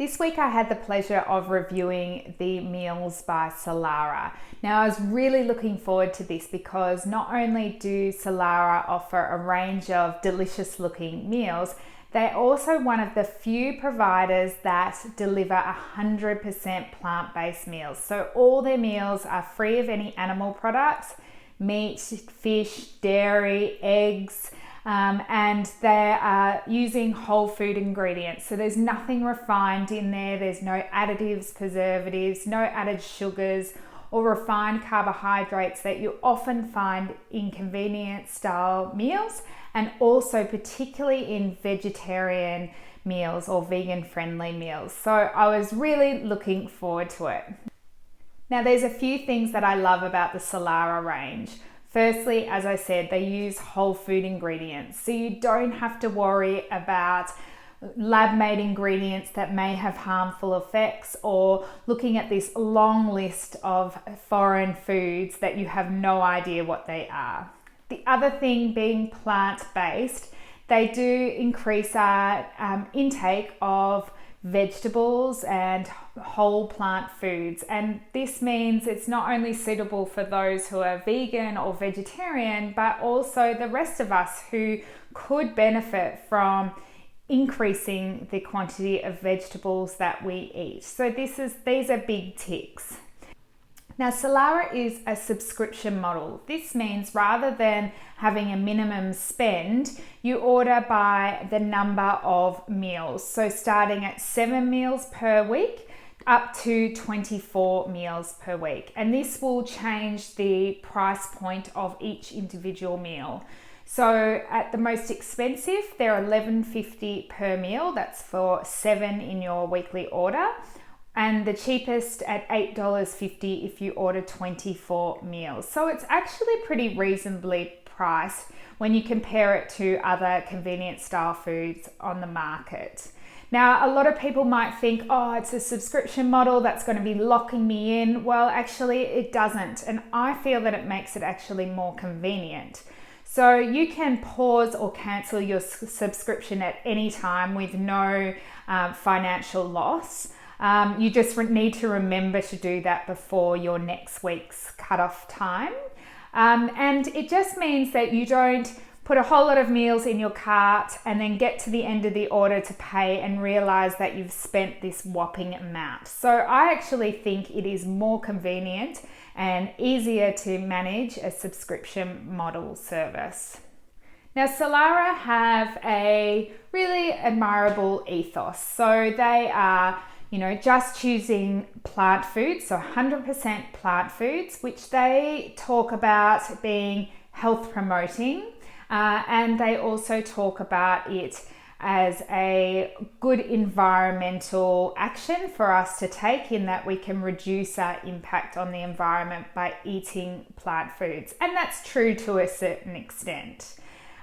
This week I had the pleasure of reviewing the meals by Solara. Now I was really looking forward to this because not only do Solara offer a range of delicious looking meals, they're also one of the few providers that deliver 100% plant-based meals. So all their meals are free of any animal products, meat, fish, dairy, eggs, and they are using whole food ingredients. So there's nothing refined in there. There's no additives, preservatives, no added sugars or refined carbohydrates that you often find in convenience style meals, and also particularly in vegetarian meals or vegan friendly meals. So I was really looking forward to it. Now there's a few things that I love about the Solara range. Firstly, as I said, they use whole food ingredients, so you don't have to worry about lab-made ingredients that may have harmful effects, or looking at this long list of foreign foods that you have no idea what they are. The other thing, being plant-based, they do increase our intake of vegetables and whole plant foods, and this means it's not only suitable for those who are vegan or vegetarian, but also the rest of us who could benefit from increasing the quantity of vegetables that we eat. So these are big ticks. Now Solara is a subscription model. This means rather than having a minimum spend, you order by the number of meals. So starting at 7 meals per week up to 24 meals per week. And this will change the price point of each individual meal. So at the most expensive, they're $11.50 per meal. That's for 7 in your weekly order. And the cheapest at $8.50 if you order 24 meals. So it's actually pretty reasonably priced when you compare it to other convenience style foods on the market. Now, a lot of people might think, oh, it's a subscription model that's going to be locking me in. Well, actually it doesn't. And I feel that it makes it actually more convenient. So you can pause or cancel your subscription at any time with no financial loss. You just need to remember to do that before your next week's cutoff time. And it just means that you don't put a whole lot of meals in your cart and then get to the end of the order to pay and realize that you've spent this whopping amount. So I actually think it is more convenient and easier to manage a subscription model service. Now Solara have a really admirable ethos. So they are just choosing plant foods, so 100% plant foods, which they talk about being health promoting. And they also talk about it as a good environmental action for us to take, in that we can reduce our impact on the environment by eating plant foods. And that's true to a certain extent.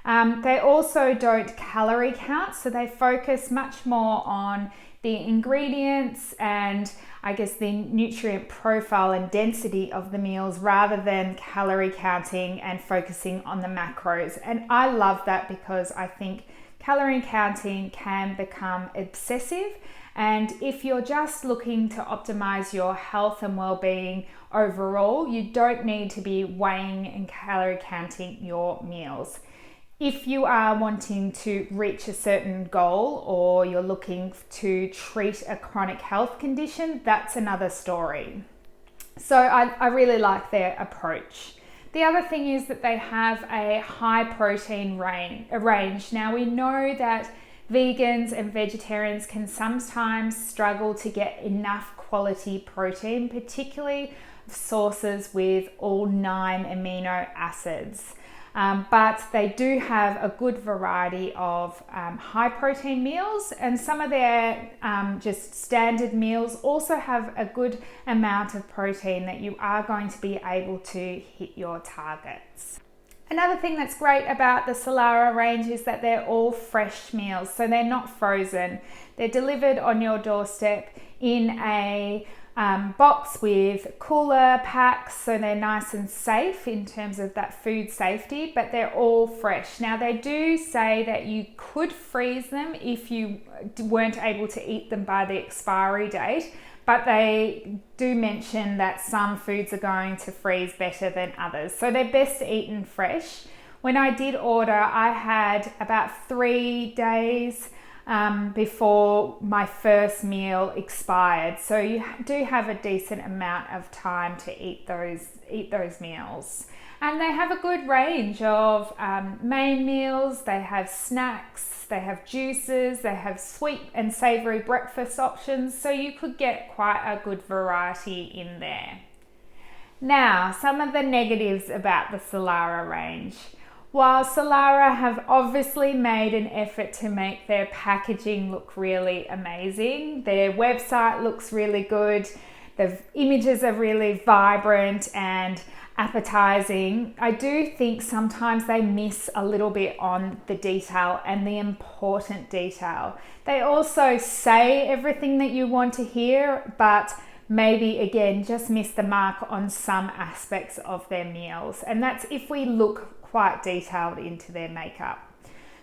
They also don't calorie count, so they focus much more on the ingredients and I guess the nutrient profile and density of the meals rather than calorie counting and focusing on the macros. And I love that because I think calorie counting can become obsessive. And if you're just looking to optimize your health and well-being overall, you don't need to be weighing and calorie counting your meals. If you are wanting to reach a certain goal or you're looking to treat a chronic health condition, that's another story. So I really like their approach. The other thing is that they have a high protein range. Now we know that vegans and vegetarians can sometimes struggle to get enough quality protein, particularly sources with all 9 amino acids. But they do have a good variety of high protein meals, and some of their just standard meals also have a good amount of protein that you are going to be able to hit your targets. Another thing that's great about the Solara range is that they're all fresh meals, so they're not frozen. They're delivered on your doorstep in a box with cooler packs, so they're nice and safe in terms of that food safety, but they're all fresh. Now they do say that you could freeze them if you weren't able to eat them by the expiry date, but they do mention that some foods are going to freeze better than others, so they're best eaten fresh. When I did order, I had about 3 days before my first meal expired, so you do have a decent amount of time to eat those meals. And they have a good range of main meals. They have snacks, they have juices, they have sweet and savory breakfast options, so you could get quite a good variety in there. Now, some of the negatives about the Solara range. While Solara have obviously made an effort to make their packaging look really amazing, their website looks really good, the images are really vibrant and appetizing, I do think sometimes they miss a little bit on the detail and the important detail. They also say everything that you want to hear, but maybe again just miss the mark on some aspects of their meals, and that's if we look quite detailed into their makeup.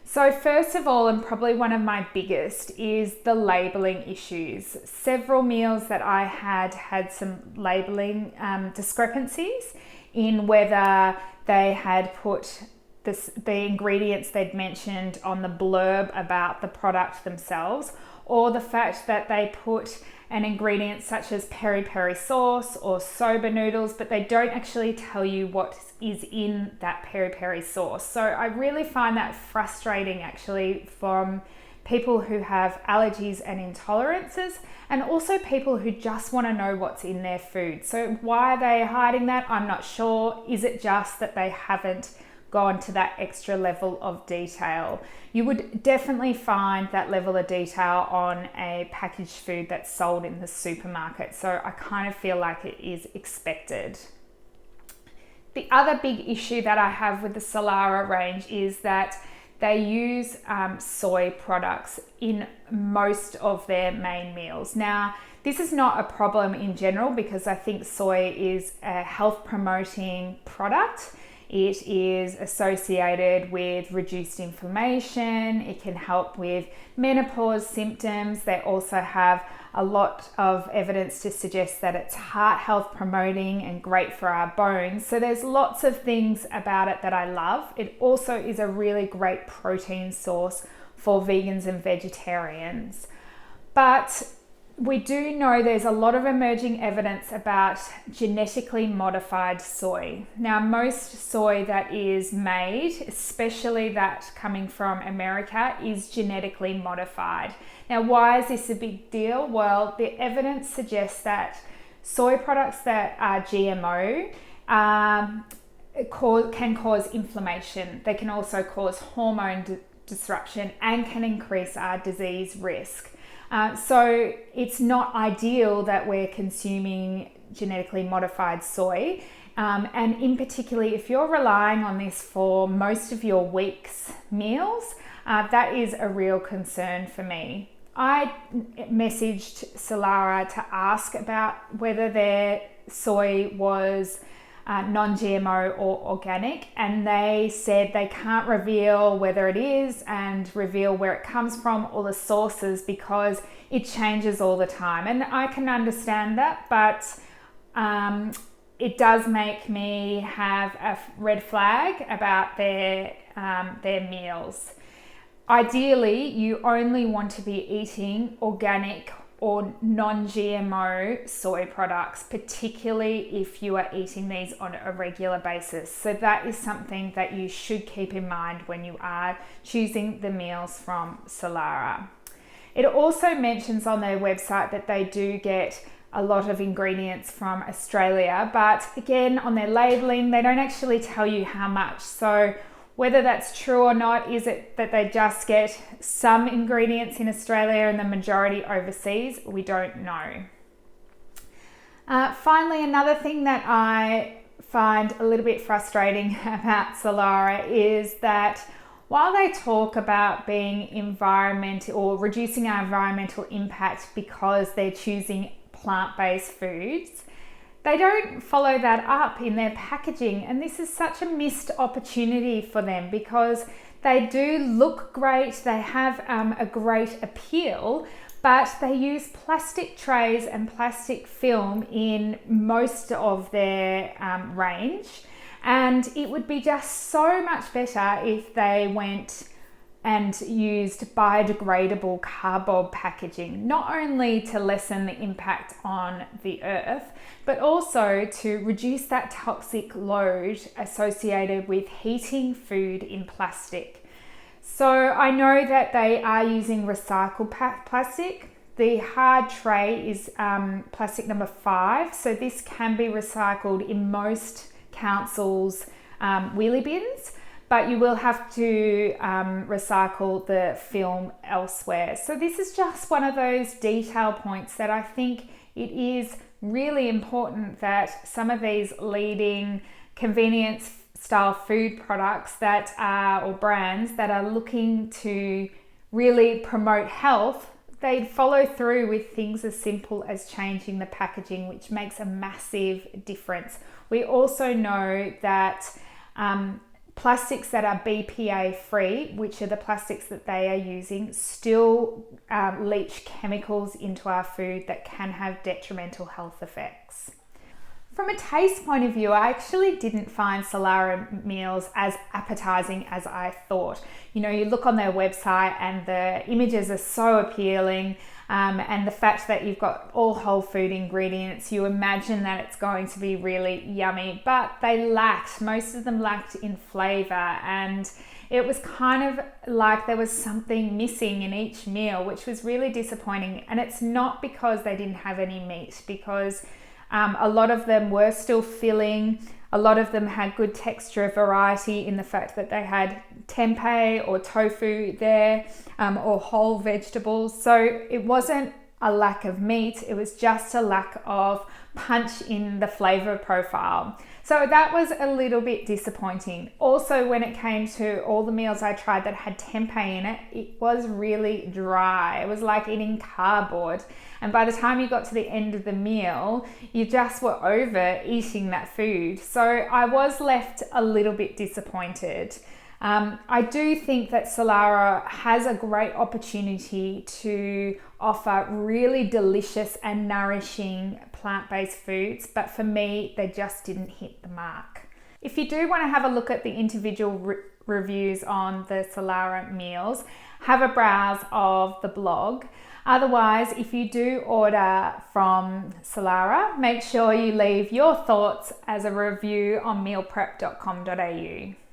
So first of all, and probably one of my biggest, is the labeling issues. Several meals that I had some labeling discrepancies in whether they had put the ingredients they'd mentioned on the blurb about the product themselves, or the fact that they put an ingredient such as peri peri sauce or soba noodles, but they don't actually tell you what is in that peri peri sauce. So I really find that frustrating actually from people who have allergies and intolerances, and also people who just want to know what's in their food. So why are they hiding that? I'm not sure. Is it just that they haven't gone to that extra level of detail? You would definitely find that level of detail on a packaged food that's sold in the supermarket, so I kind of feel like it is expected. The other big issue that I have with the Solara range is that they use soy products in most of their main meals. Now, this is not a problem in general because I think soy is a health promoting product. It is associated with reduced inflammation. It can help with menopause symptoms. They also have a lot of evidence to suggest that it's heart health promoting and great for our bones. So there's lots of things about it that I love. It also is a really great protein source for vegans and vegetarians. But we do know there's a lot of emerging evidence about genetically modified soy. Now, most soy that is made, especially that coming from America, is genetically modified. Now, why is this a big deal? Well, the evidence suggests that soy products that are GMO can cause inflammation. They can also cause hormone disruption and can increase our disease risk. So it's not ideal that we're consuming genetically modified soy. And in particular, if you're relying on this for most of your week's meals, that is a real concern for me. I messaged Solara to ask about whether their soy was non-GMO or organic, and they said they can't reveal whether it is and reveal where it comes from or the sources because it changes all the time. And I can understand that, but it does make me have a red flag about their meals. Ideally, you only want to be eating organic or non-GMO soy products, particularly if you are eating these on a regular basis. So that is something that you should keep in mind when you are choosing the meals from Solara. It also mentions on their website that they do get a lot of ingredients from Australia, but again, on their labeling, they don't actually tell you how much. So whether that's true or not, is it that they just get some ingredients in Australia and the majority overseas? We don't know. Finally, another thing that I find a little bit frustrating about Solara is that while they talk about being environmental or reducing our environmental impact because they're choosing plant-based foods, they don't follow that up in their packaging. And this is such a missed opportunity for them because they do look great, they have a great appeal, but they use plastic trays and plastic film in most of their range. And it would be just so much better if they went and used biodegradable cardboard packaging, not only to lessen the impact on the earth, but also to reduce that toxic load associated with heating food in plastic. So I know that they are using recycled plastic. The hard tray is plastic number 5, so this can be recycled in most councils' wheelie bins, but you will have to recycle the film elsewhere. So this is just one of those detail points that I think it is really important that some of these leading convenience style food products that are, or brands that are looking to really promote health, they follow through with things as simple as changing the packaging, which makes a massive difference. We also know that plastics that are BPA free, which are the plastics that they are using, still leach chemicals into our food that can have detrimental health effects. From a taste point of view, I actually didn't find Solara meals as appetizing as I thought. You know, you look on their website and the images are so appealing, and the fact that you've got all whole food ingredients, you imagine that it's going to be really yummy, but most of them lacked in flavor, and it was kind of like there was something missing in each meal, which was really disappointing. And it's not because they didn't have any meat, because a lot of them were still filling. A lot of them had good texture variety in the fact that they had tempeh or tofu there, or whole vegetables. So it wasn't a lack of meat, it was just a lack of punch in the flavor profile. So that was a little bit disappointing. Also, when it came to all the meals I tried that had tempeh in it, it was really dry. It was like eating cardboard. And by the time you got to the end of the meal, you just were over eating that food. So I was left a little bit disappointed. I do think that Solara has a great opportunity to offer really delicious and nourishing plant-based foods, but for me, they just didn't hit the mark. If you do want to have a look at the individual reviews on the Solara meals, have a browse of the blog. Otherwise, if you do order from Solara, make sure you leave your thoughts as a review on mealprep.com.au.